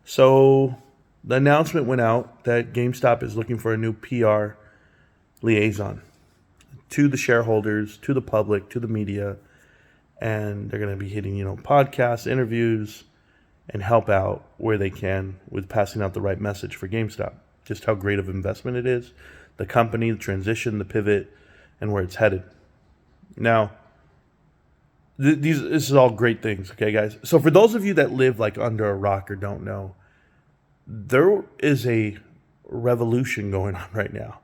So the announcement went out that GameStop is looking for a new PR liaison to the shareholders, to the public, to the media, and they're going to be hitting, podcasts, interviews, and help out where they can with passing out the right message for GameStop. Just how great of an investment it is, the company, the transition, the pivot, and where it's headed. Now, this is all great things, okay, guys? So for those of you that live like under a rock or don't know, there is a revolution going on right now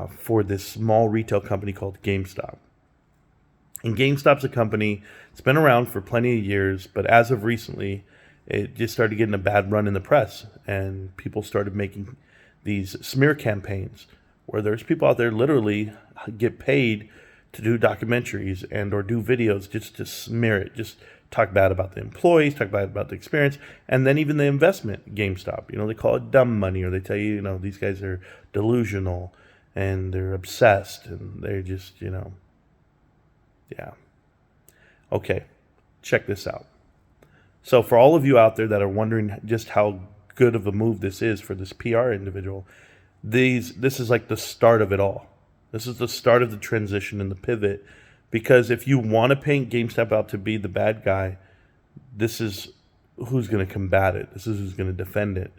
for this small retail company called GameStop. And GameStop's a company that's been around for plenty of years, but as of recently, it just started getting a bad run in the press, and people started making these smear campaigns where there's people out there literally get paid to do documentaries and or do videos just to smear it, just talk bad about the employees, talk bad about the experience, and then even the investment GameStop. They call it dumb money, or they tell you, these guys are delusional and they're obsessed and they're just, yeah. Okay, check this out. So for all of you out there that are wondering just how good of a move this is for this PR individual, this is like the start of it all. This is the start of the transition and the pivot, because if you want to paint GameStop out to be the bad guy, this is who's going to combat it. This is who's going to defend it.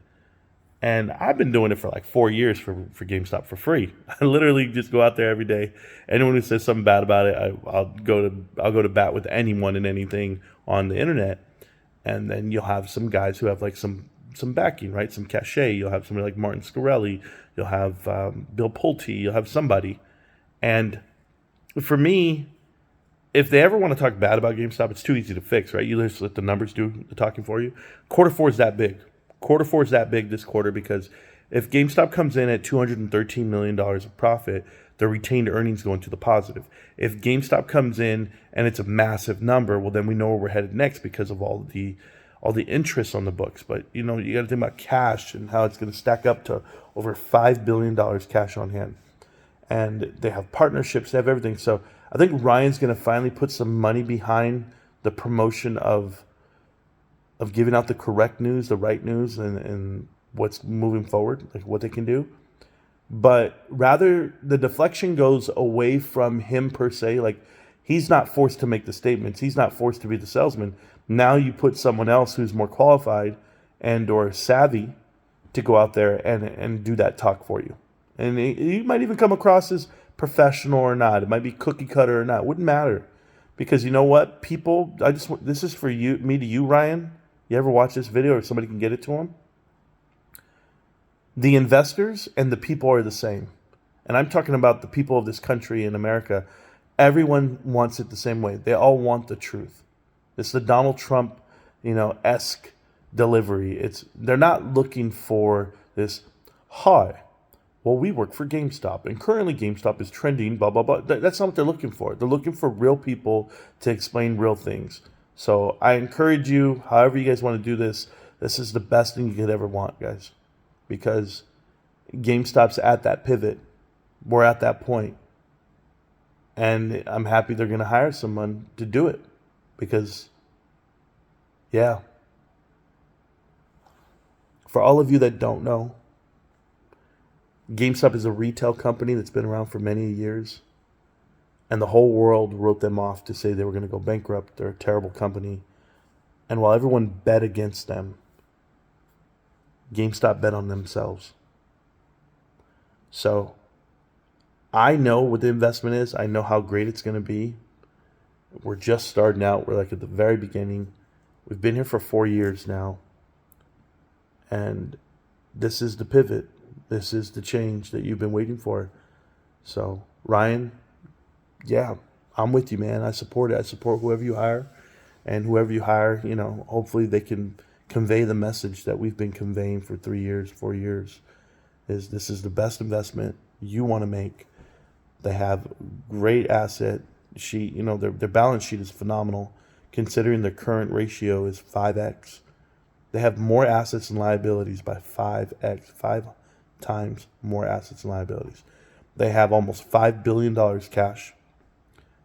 And I've been doing it for like 4 years for GameStop for free. I literally just go out there every day. Anyone who says something bad about it, I'll go to bat with anyone and anything on the internet. And then you'll have some guys who have like some backing, right? Some cachet. You'll have somebody like Martin Scarelli. You'll have Bill Pulte. You'll have somebody. And for me, if they ever want to talk bad about GameStop, it's too easy to fix, right? You just let the numbers do the talking for you. Quarter four is that big. Quarter four is that big this quarter because if GameStop comes in at $213 million of profit, their retained earnings go into the positive. If GameStop comes in and it's a massive number, well, then we know where we're headed next because of all the interest on the books. But, you got to think about cash and how it's going to stack up to over $5 billion cash on hand. And they have partnerships, they have everything. So I think Ryan's going to finally put some money behind the promotion of giving out the correct news, the right news, and what's moving forward, like what they can do. But rather, the deflection goes away from him per se. Like, he's not forced to make the statements. He's not forced to be the salesman. Now you put someone else who's more qualified and or savvy to go out there and do that talk for you. And you might even come across as professional or not. It might be cookie cutter or not. It wouldn't matter. Because you know what? People, this is for me to you, Ryan. You ever watch this video or somebody can get it to them? The investors and the people are the same. And I'm talking about the people of this country in America. Everyone wants it the same way. They all want the truth. It's the Donald Trump, esque delivery. They're not looking for this, hi, well, we work for GameStop, and currently GameStop is trending, blah, blah, blah. That's not what they're looking for. They're looking for real people to explain real things. So I encourage you, however you guys want to do this, this is the best thing you could ever want, guys. Because GameStop's at that pivot. We're at that point. And I'm happy they're going to hire someone to do it. Because, yeah. For all of you that don't know, GameStop is a retail company that's been around for many years. And the whole world wrote them off to say they were going to go bankrupt. They're a terrible company. And while everyone bet against them, GameStop bet on themselves. So I know what the investment is. I know how great it's going to be. We're just starting out. We're like at the very beginning. We've been here for 4 years now. And this is the pivot. This is the change that you've been waiting for. So, Ryan, yeah, I'm with you, man. I support it. I support whoever you hire. And whoever you hire, hopefully they can convey the message that we've been conveying for 3 years, 4 years, is this is the best investment you want to make. They have great asset sheet. Their balance sheet is phenomenal, considering their current ratio is 5x. They have more assets and liabilities by 5x, 5 times more assets and liabilities. They have almost $5 billion cash,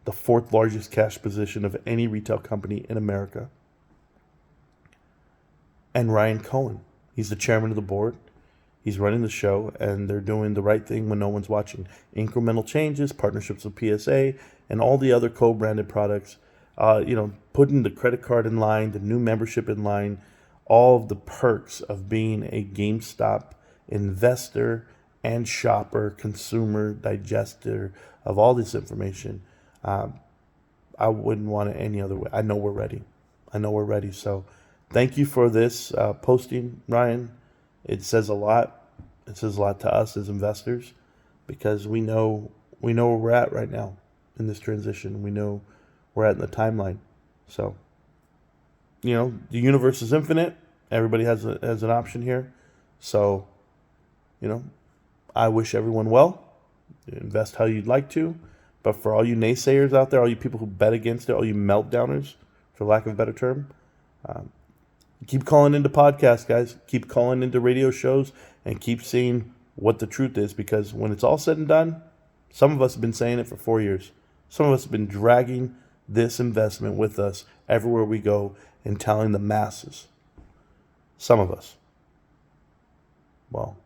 the fourth largest cash position of any retail company in America. And Ryan Cohen, He's the chairman of the board. He's running the show, and they're doing the right thing when no one's watching. Incremental changes, partnerships with PSA, and all the other co-branded products. Putting the credit card in line, the new membership in line, all of the perks of being a GameStop investor and shopper, consumer, digester of all this information. I wouldn't want it any other way. I know we're ready. So thank you for this posting, Ryan. It says a lot. It says a lot to us as investors because we know where we're at right now in this transition. We know where we're at in the timeline. So, the universe is infinite. Everybody has an option here. So, I wish everyone well. Invest how you'd like to. But for all you naysayers out there, all you people who bet against it, all you meltdowners, for lack of a better term, keep calling into podcasts, guys. Keep calling into radio shows and keep seeing what the truth is. Because when it's all said and done, some of us have been saying it for 4 years. Some of us have been dragging this investment with us everywhere we go and telling the masses. Some of us. Well,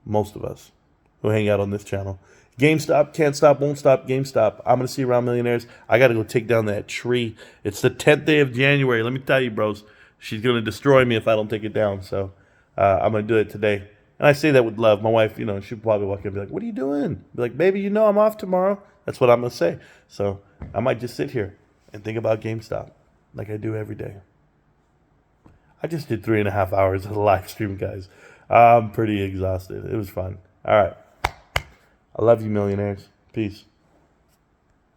most of us who hang out on this channel. GameStop, can't stop, won't stop, GameStop. I'm going to see you around Millionaires. I got to go take down that tree. It's the 10th day of January. Let me tell you, bros, she's going to destroy me if I don't take it down. So I'm going to do it today. And I say that with love. My wife, she'll probably walk in and be like, what are you doing? Be like, baby, I'm off tomorrow. That's what I'm going to say. So I might just sit here and think about GameStop like I do every day. I just did 3.5 hours of a live stream, guys. I'm pretty exhausted. It was fun. All right. I love you, millionaires. Peace.